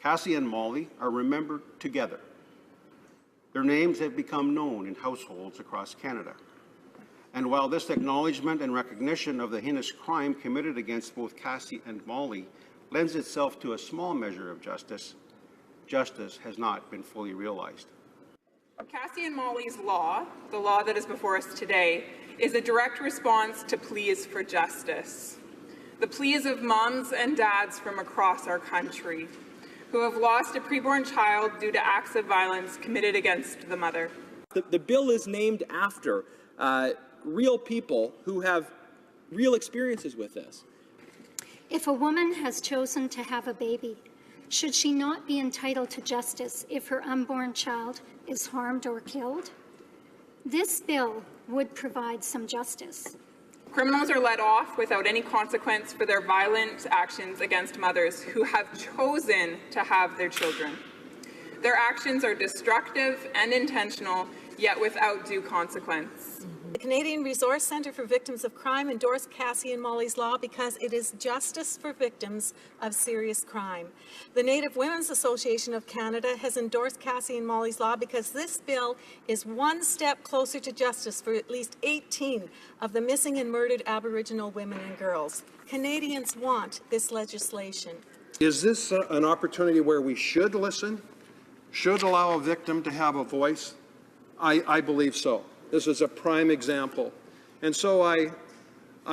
Cassie and Molly are remembered together. Their names have become known in households across Canada. And while this acknowledgement and recognition of the heinous crime committed against both Cassie and Molly lends itself to a small measure of justice, justice has not been fully realized. Cassie and Molly's law, the law that is before us today, is a direct response to pleas for justice. The pleas of moms and dads from across our country who have lost a preborn child due to acts of violence committed against the mother. The bill is named after real people who have real experiences with this. If a woman has chosen to have a baby, should she not be entitled to justice if her unborn child is harmed or killed? This bill would provide some justice. Criminals are let off without any consequence for their violent actions against mothers who have chosen to have their children. Their actions are destructive and intentional, yet without due consequence. The Canadian Resource Centre for Victims of Crime endorsed Cassie and Molly's law because it is justice for victims of serious crime. The Native Women's Association of Canada has endorsed Cassie and Molly's law because this bill is one step closer to justice for at least 18 of the missing and murdered Aboriginal women and girls. Canadians want this legislation. Is this an opportunity where we should listen, should allow a victim to have a voice? I believe so. This is a prime example. And so I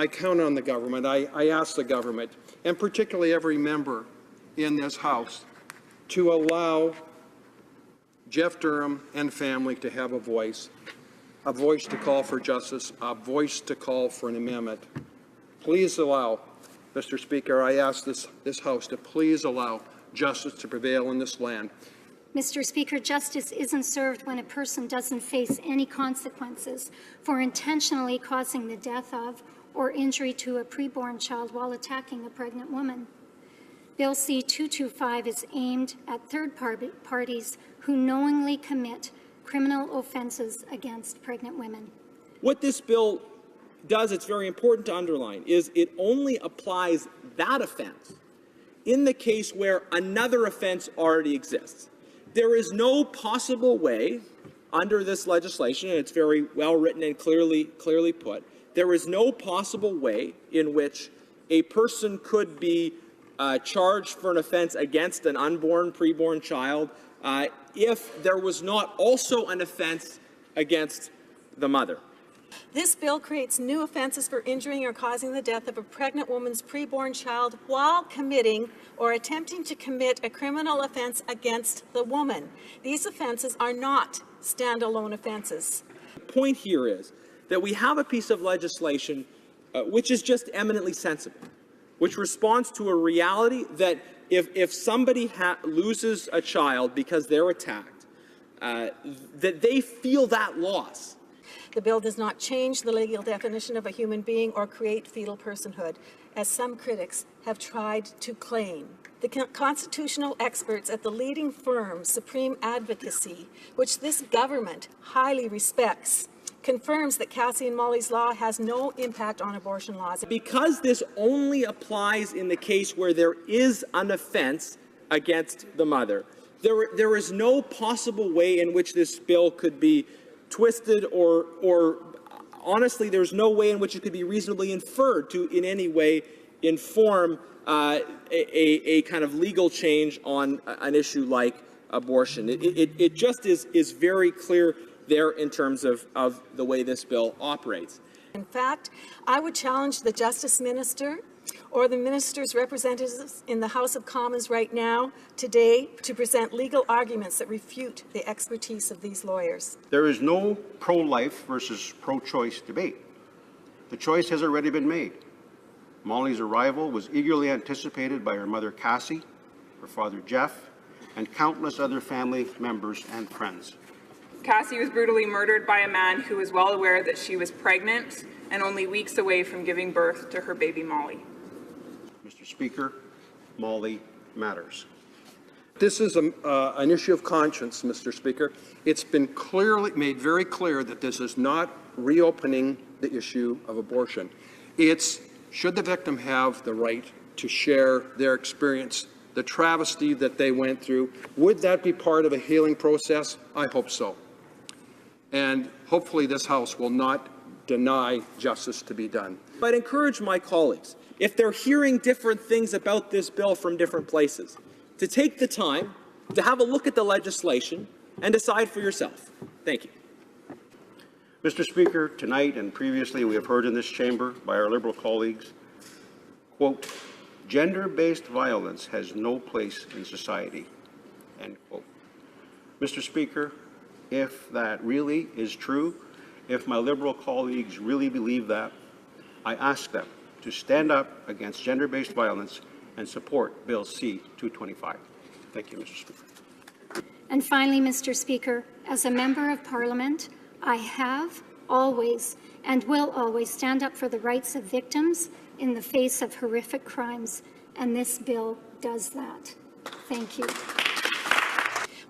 count on the government. I ask the government, and particularly every member in this House, to allow Jeff Durham and family to have a voice to call for justice, a voice to call for an amendment. Please allow, Mr. Speaker, I ask this House to please allow justice to prevail in this land. Mr. Speaker, justice isn't served when a person doesn't face any consequences for intentionally causing the death of or injury to a preborn child while attacking a pregnant woman. Bill C-225 is aimed at third parties who knowingly commit criminal offenses against pregnant women. What this bill does, it's very important to underline, is it only applies that offense in the case where another offense already exists. There is no possible way under this legislation, and it's very well written and clearly put, there is no possible way in which a person could be charged for an offense against an unborn, preborn child if there was not also an offense against the mother. This bill creates new offenses for injuring or causing the death of a pregnant woman's preborn child while committing or attempting to commit a criminal offense against the woman. These offenses are not standalone offenses. The point here is that we have a piece of legislation which is just eminently sensible, which responds to a reality that if somebody loses a child because they're attacked, that they feel that loss. The bill does not change the legal definition of a human being or create fetal personhood, as some critics have tried to claim. The constitutional experts at the leading firm, Supreme Advocacy, which this government highly respects, confirms that Cassie and Molly's law has no impact on abortion laws. Because this only applies in the case where there is an offense against the mother, there is no possible way in which this bill could be twisted or honestly, there's no way in which it could be reasonably inferred to in any way inform a kind of legal change on an issue like abortion. It just is very clear there in terms of the way this bill operates. In fact, I would challenge the Justice Minister or the minister's representatives in the House of Commons right now, today, to present legal arguments that refute the expertise of these lawyers. There is no pro-life versus pro-choice debate. The choice has already been made. Molly's arrival was eagerly anticipated by her mother, Cassie, her father, Jeff, and countless other family members and friends. Cassie was brutally murdered by a man who was well aware that she was pregnant and only weeks away from giving birth to her baby Molly. Mr. Speaker, Molly matters. This is an issue of conscience, Mr. Speaker. It's been made very clear that this is not reopening the issue of abortion. It's should the victim have the right to share their experience the travesty that they went through. Would that be part of a healing process? I hope so. And hopefully this House will not deny justice to be done. I'd encourage my colleagues, if they're hearing different things about this bill from different places, to take the time to have a look at the legislation and decide for yourself. Thank you. Mr. Speaker, tonight and previously we have heard in this chamber by our Liberal colleagues, quote, gender-based violence has no place in society, end quote. Mr. Speaker, if that really is true, if my Liberal colleagues really believe that, I ask them to stand up against gender-based violence and support Bill C-225. Thank you, Mr. Speaker. And finally, Mr. Speaker, as a Member of Parliament, I have always and will always stand up for the rights of victims in the face of horrific crimes, and this bill does that. Thank you.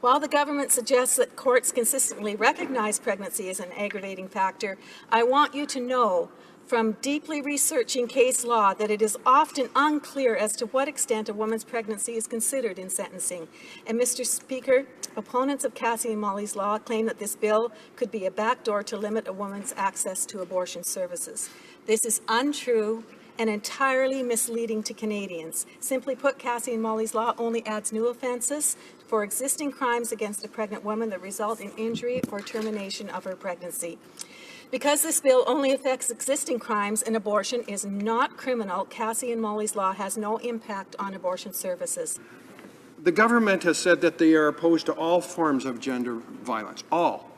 While the government suggests that courts consistently recognize pregnancy as an aggravating factor, I want you to know from deeply researching case law that it is often unclear as to what extent a woman's pregnancy is considered in sentencing. And Mr. Speaker, opponents of Cassie and Molly's law claim that this bill could be a backdoor to limit a woman's access to abortion services. This is untrue and entirely misleading to Canadians. Simply put, Cassie and Molly's law only adds new offences for existing crimes against a pregnant woman that result in injury or termination of her pregnancy. Because this bill only affects existing crimes and abortion is not criminal, Cassie and Molly's law has no impact on abortion services. The government has said that they are opposed to all forms of gender violence, all.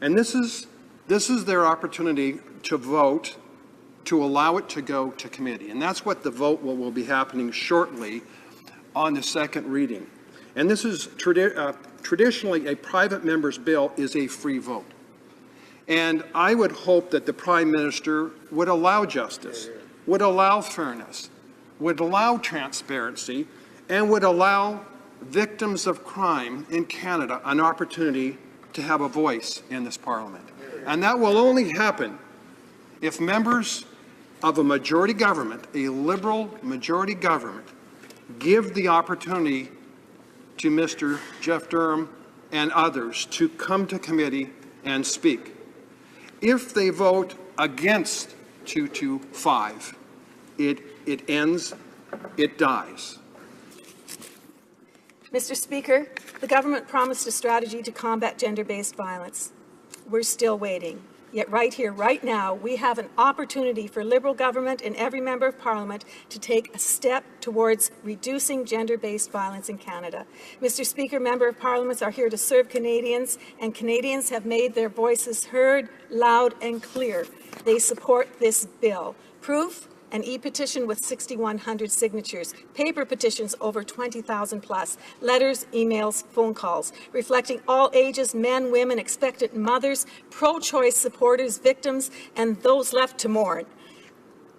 And this is their opportunity to vote to allow it to go to committee. And that's what the vote will be happening shortly on the second reading. And this is traditionally a private member's bill is a free vote. And I would hope that the Prime Minister would allow justice, would allow fairness, would allow transparency, and would allow victims of crime in Canada an opportunity to have a voice in this Parliament. And that will only happen if members of a majority government, a Liberal majority government, give the opportunity to Mr. Jeff Durham and others to come to committee and speak. If they vote against 225, it ends, it dies. Mr. Speaker, the government promised a strategy to combat gender-based violence. We're still waiting. Yet right here, right now, we have an opportunity for Liberal government and every member of Parliament to take a step towards reducing gender-based violence in Canada. Mr. Speaker, Member of Parliaments are here to serve Canadians, and Canadians have made their voices heard loud and clear. They support this bill. Proof? An e-petition with 6,100 signatures, paper petitions over 20,000 plus, letters, emails, phone calls, reflecting all ages, men, women, expectant mothers, pro-choice supporters, victims, and those left to mourn.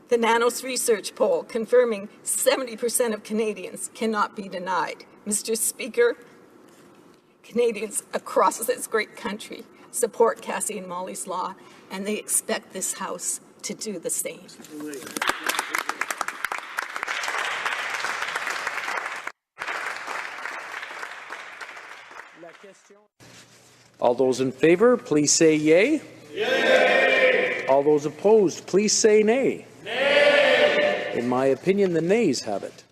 The Nanos research poll confirming 70% of Canadians cannot be denied. Mr. Speaker, Canadians across this great country support Cassie and Molly's law, and they expect this House to do the same. All those in favor, please say yay. Yay! All those opposed, please say nay. Nay! In my opinion, the nays have it.